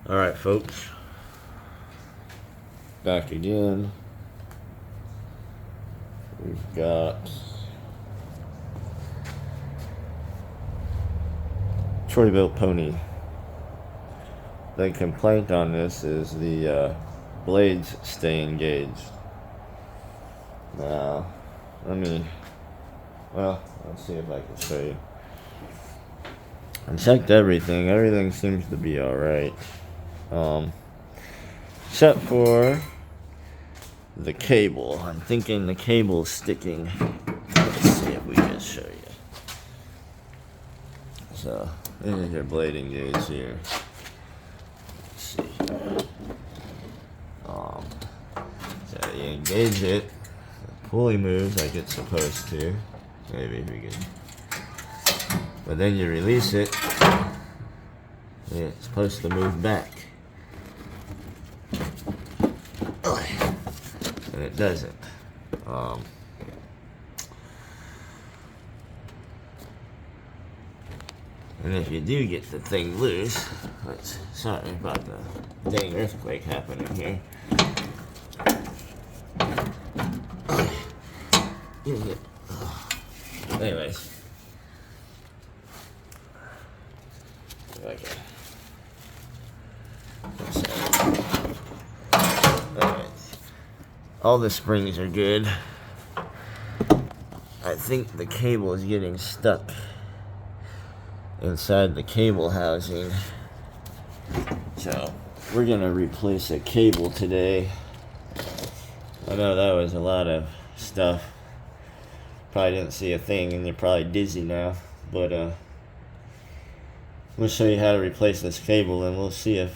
Alright, folks. Back again. We've got Troy Bilt Pony. The complaint on this is the blades stay engaged. Now, let's see if I can show you. I checked everything. Everything seems to be alright. Except for the cable. I'm thinking the cable's sticking. Let's see if we can show you. So, this is your blading gauge here. Let's see. So you engage it. The pulley moves like it's supposed to. Maybe if we can. But then you release it. It's supposed to move back. And it doesn't. And if you do get the thing loose, sorry about the dang earthquake happening here. Anyways. Okay. Alright. All the springs are good. I think the cable is getting stuck inside the cable housing. So, we're gonna replace a cable today. I know that was a lot of stuff. Probably didn't see a thing and you're probably dizzy now. But, we'll show you how to replace this cable and we'll see if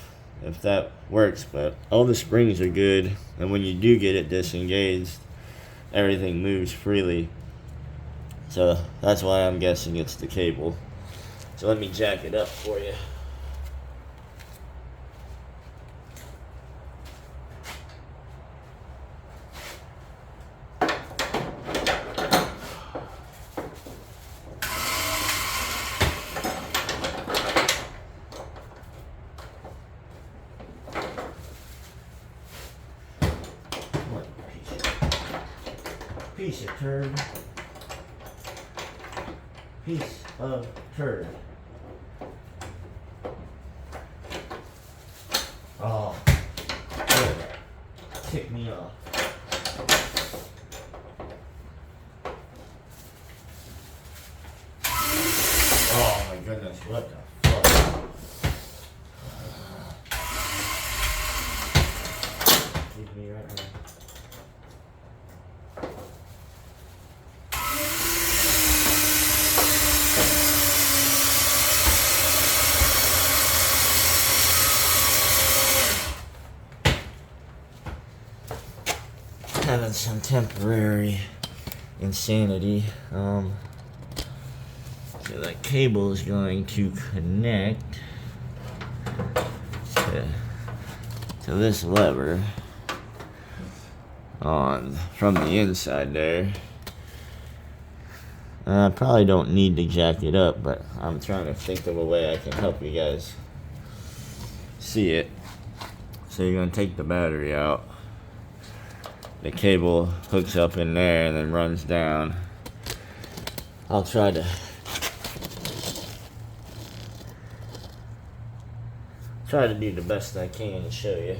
that works. But all the springs are good, and when you do get it disengaged, everything moves freely. So that's why I'm guessing it's the cable. So let me jack it up for you. Piece of turd. Piece of turd. Oh, tick me off. Oh my goodness, what the fuck? Leave me right now. Having some temporary insanity. So that cable is going to connect to this lever from the inside there. I probably don't need to jack it up, but I'm trying to think of a way I can help you guys see it. So you're going to take the battery out. The cable hooks up in there and then runs down. I'll try to do the best I can to show you.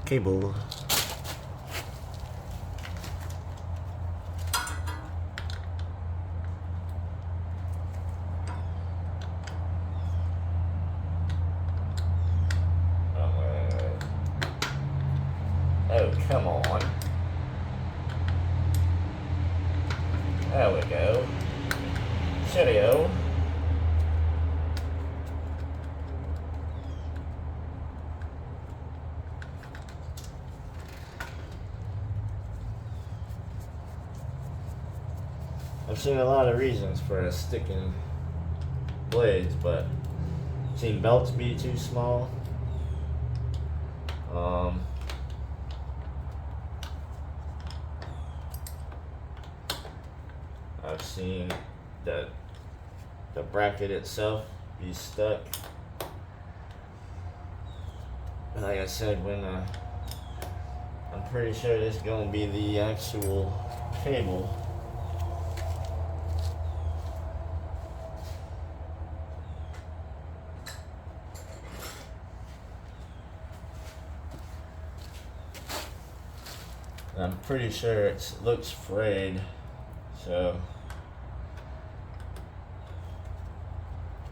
Cable. Oh, come on. There we go. Cheerio. I've seen a lot of reasons for sticking blades, but I've seen belts be too small. I've seen that the bracket itself be stuck. Like I said, when I'm pretty sure this is gonna be the actual cable. I'm pretty sure it looks frayed, so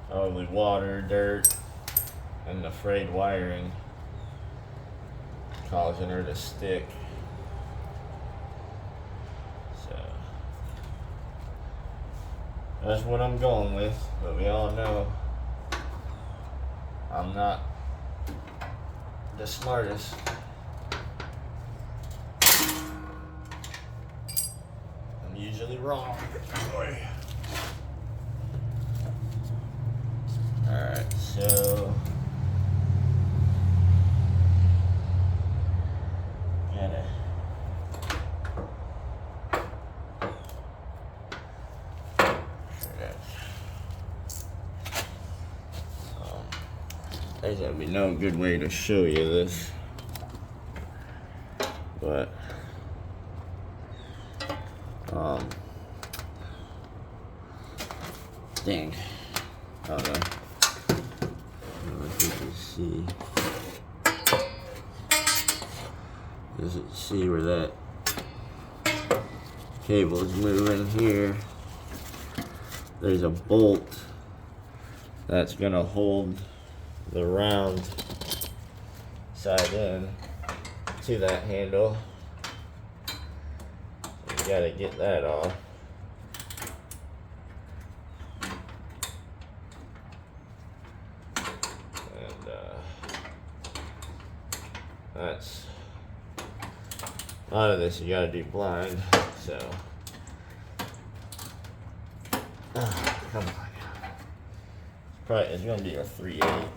probably water, dirt, and the frayed wiring causing her to stick. So that's what I'm going with, but we all know I'm not the smartest. I'm usually wrong. Alright, so gotta there's gonna be no good way to show you this, but dang, I don't know. I don't know if you can see. Does it see where that cable is moving here? There's a bolt that's gonna hold the round side in to that handle. So you gotta get that off. That's a lot of this you gotta do blind, so come on. It's gonna be a 3/8.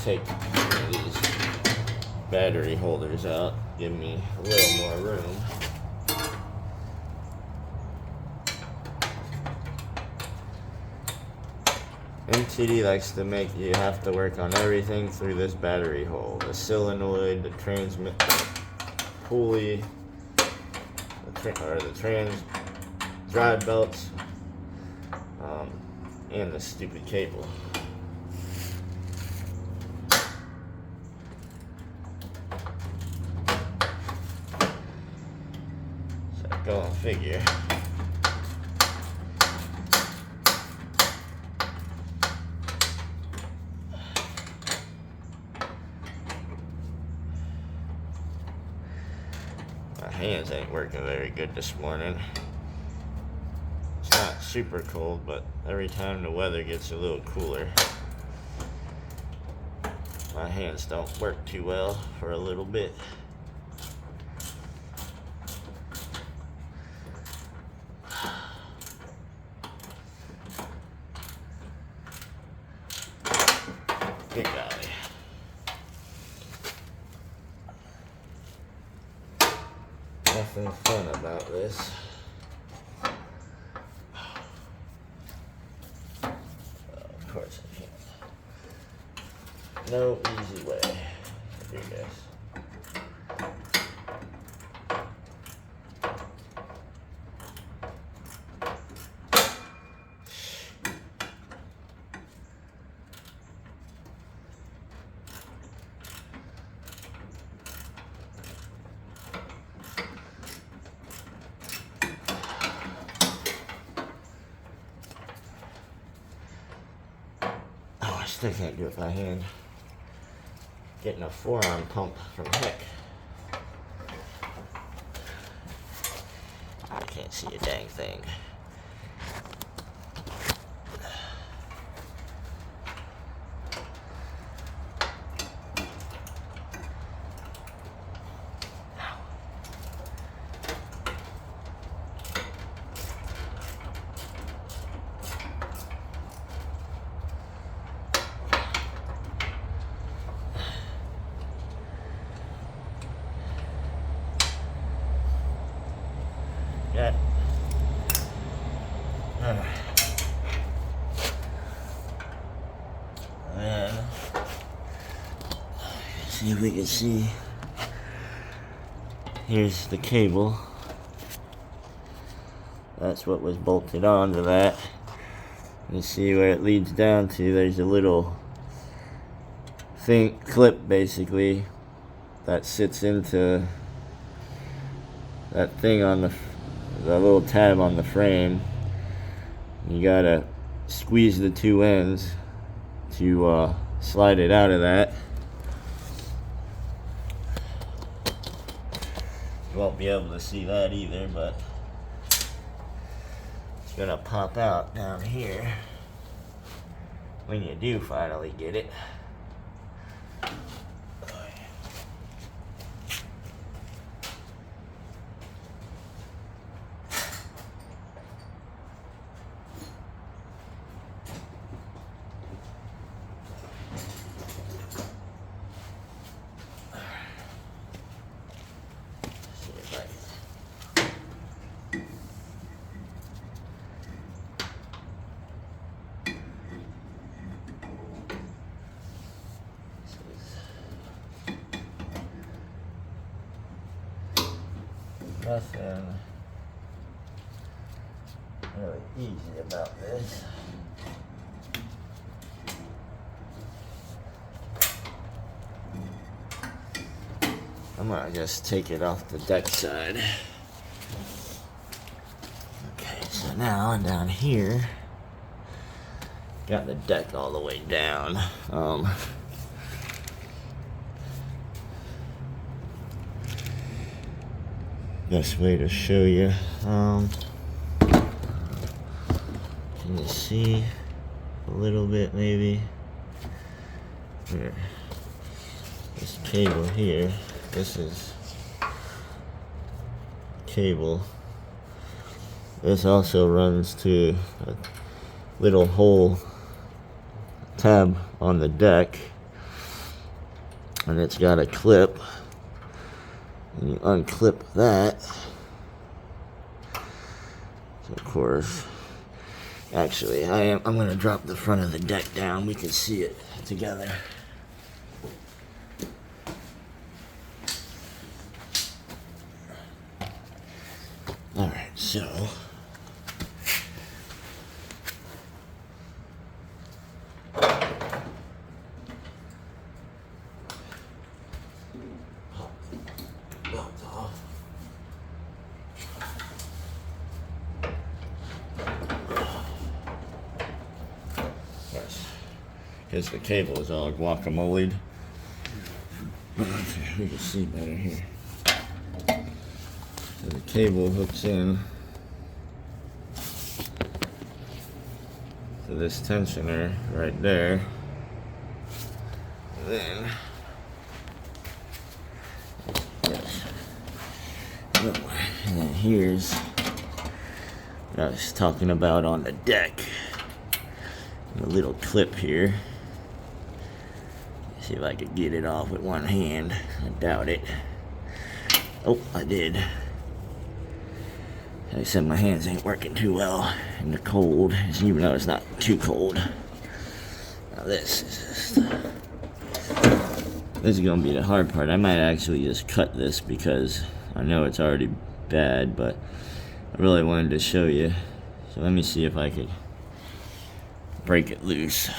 Take these battery holders out, give me a little more room. MTD likes to make you have to work on everything through this battery hole. The solenoid, the transmit pulley, the trans drive belts, and the stupid cable. Go on figure. My hands ain't working very good this morning. It's not super cold, but every time the weather gets a little cooler, my hands don't work too well for a little bit. Good golly. Nothing fun about this. Of course I can't. No easy way to do this. still can't do it by hand. Getting a forearm pump from heck. I can't see a dang thing. Got and see if we can see. Here's the cable. That's what was bolted onto that. You see where it leads down to. There's a little thing, clip basically, that sits into that thing on the little tab on the frame. You gotta squeeze the two ends to slide it out of that. You won't be able to see that either, but it's gonna pop out down here when you do finally get it. Nothing really easy about this. I'm gonna just take it off the deck side. Okay, so now down here, got the deck all the way down. Best way to show you. Can you see a little bit maybe? Here. This cable here. This is cable. This also runs to a little hole tab on the deck, and it's got a clip. And you unclip that. So of course, actually, I'm going to drop the front of the deck down. We can see it together. All right, so because the cable is all guacamole'd. Okay, we can see better here. So the cable hooks in to this tensioner right there. And then, yes. And then here's what I was talking about on the deck. A little clip here. See if I could get it off with one hand. I doubt it. Oh, I did. I said my hands ain't working too well in the cold, even though it's not too cold. Now this is gonna be the hard part. I might actually just cut this because I know it's already bad, but I really wanted to show you. So let me see if I could break it loose.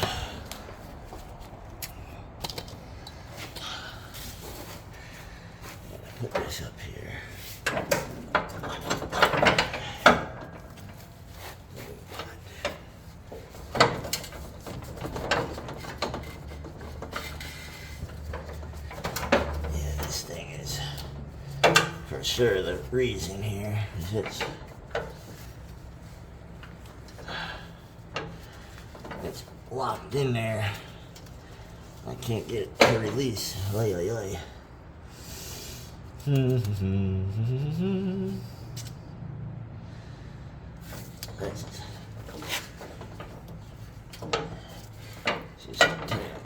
Put this up here. sure the reason here is it's locked in there. I can't get it to release. Oy, oy, oy.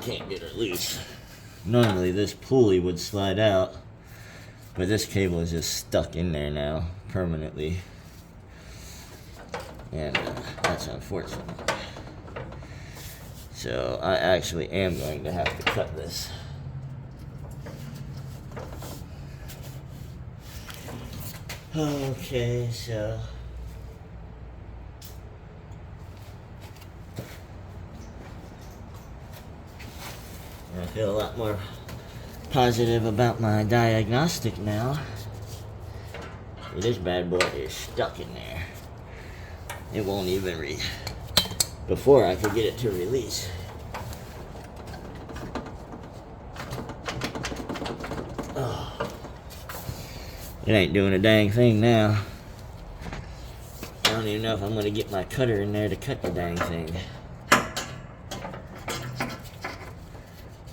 Can't get it loose. Normally this pulley would slide out, but this cable is just stuck in there now permanently, and that's unfortunate. So I actually am going to have to cut this. Okay, so I feel a lot more positive about my diagnostic now. This bad boy is stuck in there. It won't even before I could get it to release. Oh. It ain't doing a dang thing now. I don't even know if I'm gonna get my cutter in there to cut the dang thing.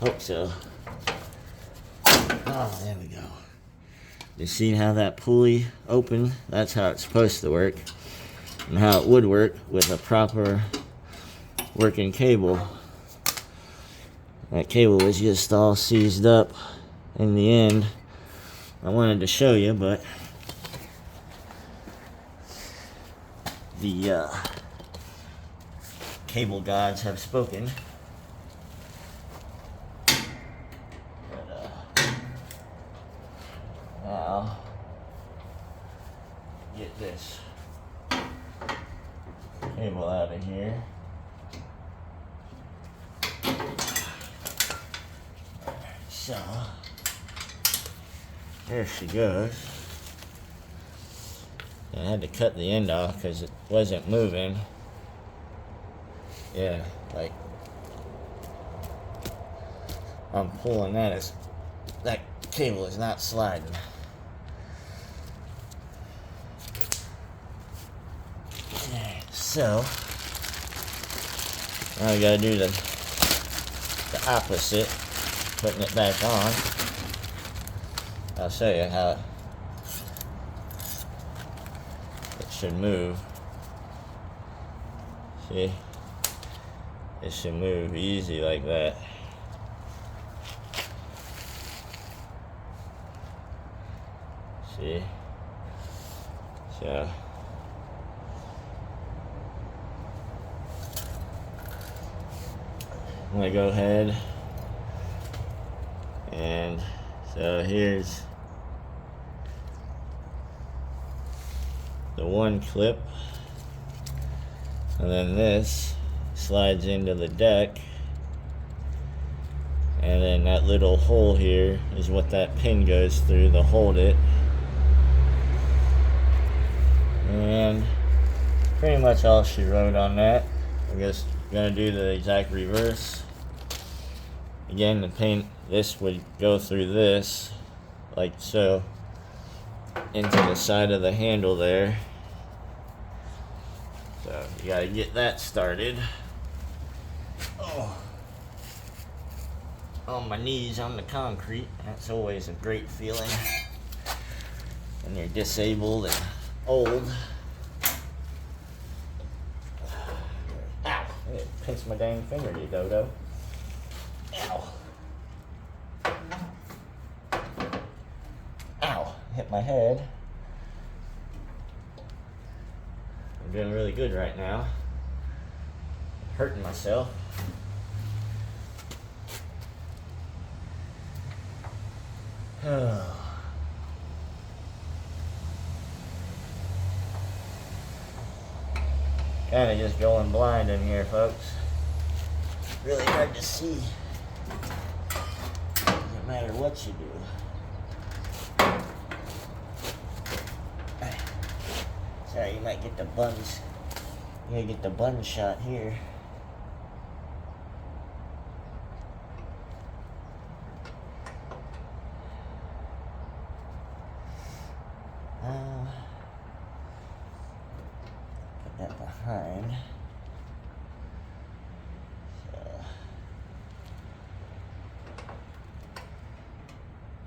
Hope so. Oh, there we go. You see how that pulley opened? That's how it's supposed to work, and how it would work with a proper working cable. That cable was just all seized up in the end. I wanted to show you, but the cable gods have spoken. Now, get this cable out of here. So, there she goes. I had to cut the end off because it wasn't moving. Yeah, like I'm pulling that cable is not sliding. So now we gotta do the opposite, putting it back on. I'll show you how it should move. See? It should move easy like that. See? So I'm gonna go ahead and so here's the one clip, and then this slides into the deck, and then that little hole here is what that pin goes through to hold it. And pretty much all she wrote on that. I guess gonna do the exact reverse. Again, the pin, this would go through this, like so, into the side of the handle there. So you gotta get that started. Oh, on my knees on the concrete. That's always a great feeling when you're disabled and old. Ow! It pinched my dang finger, you dodo. Ow! Ow! Hit my head. I'm doing really good right now. Hurting myself. Kind of just going blind in here, folks. Really hard to see. Doesn't matter what you do. Sorry, you might get the buns. You gotta get the bun shot here. get that behind. So,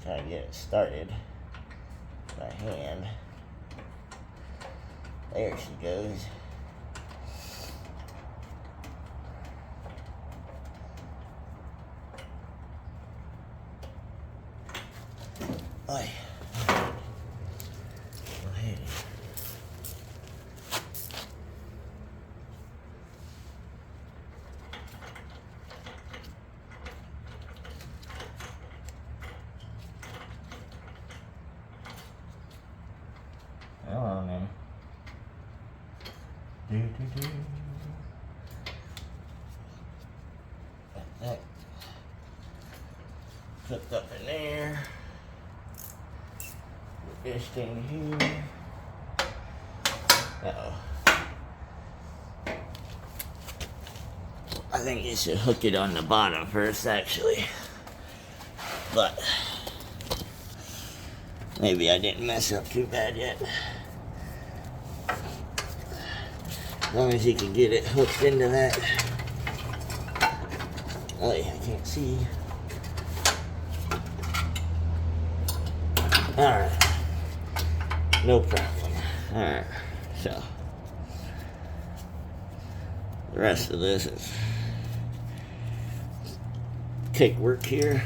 try to get it started by hand. There she goes. Oi. Go ahead. Hello, man. Do. That flipped up in there. Put this thing here. Uh-oh. I think you should hook it on the bottom first, actually. But maybe I didn't mess up too bad yet. As long as you can get it hooked into that. Oh, yeah, I can't see. Alright. No problem. Alright. So, the rest of this is cake work here.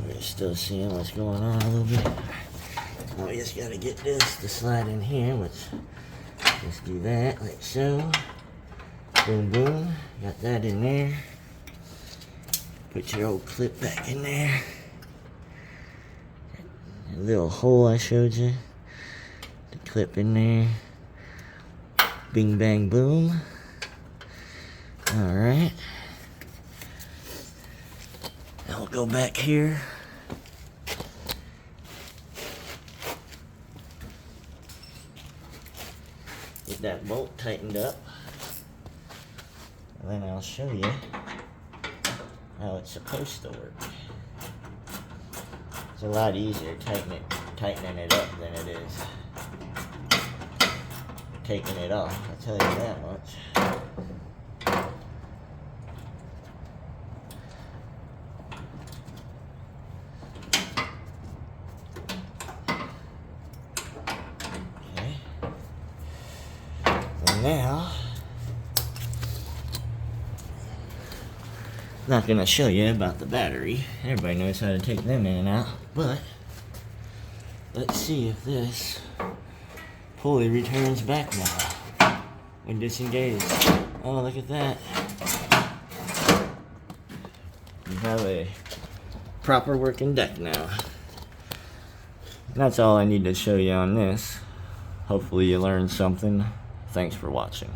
We're still seeing what's going on a little bit. Now we just gotta get this to slide in here, which just do that like so. Boom, boom. Got that in there. Put your old clip back in there. That little hole I showed you. The clip in there. Bing, bang, boom. Alright. Now we'll go back here. Get that bolt tightened up. And then I'll show you how it's supposed to work. It's a lot easier tightening it up than it is taking it off, I'll tell you that much. Okay. And now, I'm not going to show you about the battery. Everybody knows how to take them in and out, but let's see if this pulley returns back now when disengaged. Oh, look at that. You have a proper working deck now. That's all I need to show you on this. Hopefully you learned something. Thanks for watching.